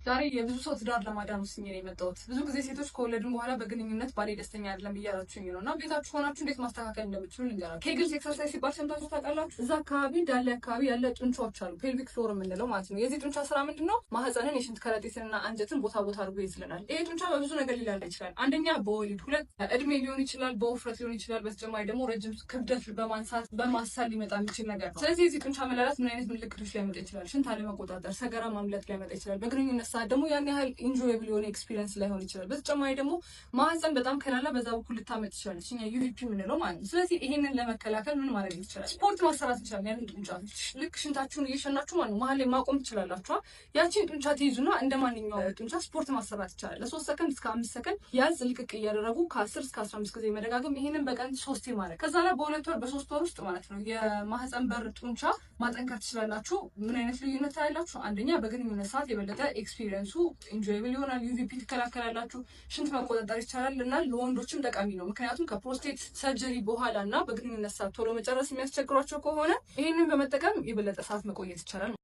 ዛሬ የብዙ ሰው ትዳር ለማዳን ወስኜ ነው የመጣሁት። ብዙ ጊዜ ሴቶች ከወለድን በኋላ በግንኙነት ባሌ ደስተኛ አይደለም እያላችሁኝ ነው እና ቤታችሁ ሆናችሁ እንዴት ማስተካከል እንደምትችሉ ልንገራችሁ። ኬግልስ ኤክሰርሳይዝ ሲባል ሰምታችሁ ታውቃላችሁ? እዛ አካባቢ ዳሌ አካባቢ ያለ ጡንቻዎች አሉ፣ ፔልቪክ ፍሎር የምንለው ማለት ነው። የዚህ ጡንቻ ስራ ምንድን ነው? ማህፀንን፣ የሽንት ከረጢትንና አንጀትን ቦታ ቦታ አድርጎ ይዝልናል። ይሄ ጡንቻ በብዙ ነገር ሊላላ ይችላል። አንደኛ በወሊድ፣ ሁለት እድሜ ሊሆን ይችላል፣ በውፍረት ሊሆን ይችላል። በተጨማሪ ደግሞ ረጅም ክብደት በማንሳት በማሳል ሊመጣ የሚችል ነገር ነው። ስለዚህ የዚህ ጡንቻ መላላት ምን አይነት ምልክቶች ሊያመጣ ይችላል? ሽንት አለመቆጣጠር፣ ሰገራ ማምለጥ ሊያመጣ ይችላል። በግንኙነት ሰዓት ደግሞ ያን ያህል ኢንጆየብል የሆነ ኤክስፒሪየንስ ላይሆን ይችላል። በተጨማሪ ደግሞ ማህፀን በጣም ከላላ በዛ በኩል ልታመጥ ትችላለች፣ እኛ ዩቪፒ የምንለው ማለት ነው። ስለዚህ ይሄንን ለመከላከል ምን ማድረግ ይችላል? ስፖርት ማሰራት ይችላል። ያንን ጡንቻ ልክ ሽንታችሁን እየሸናችሁ ማለት ነው መሀል ላይ ማቆም ትችላላችሁ። ያቺን ጡንቻ ትይዙና እንደ ማንኛውም ጡንቻ ስፖርት ማሰራት ይቻላል። ለ3 ሰከንድ እስከ 5 ሰከንድ ያዝ ልቅቅ እያደረጉ ከ10 እስከ 15 ጊዜ መደጋገም። ይሄንን በቀን 3 ማድረግ። ከዛ ላይ በ2 ወር በ3 ወር ውስጥ ማለት ነው የማህፀን በር ጡንቻ ማጠንከር ትችላላችሁ። ምን አይነት ልዩነት ታያላችሁ? አንደኛ በግንኙነት ሰዓት የበለጠ ኤክስፒሪየንሱ ኢንጆየብል ይሆናል። ዩቪፒ ትከላከላላችሁ። ሽንት መቆጣጠር ይቻላል እና ለወንዶችም ጠቃሚ ነው። ምክንያቱም ከፕሮስቴት ሰርጀሪ በኋላ እና በግንኙነት ሰዓት ቶሎ መጨረስ የሚያስቸግሯቸው ከሆነ ይህንን በመጠቀም የበለጠ ሰዓት መቆየት ይቻላል።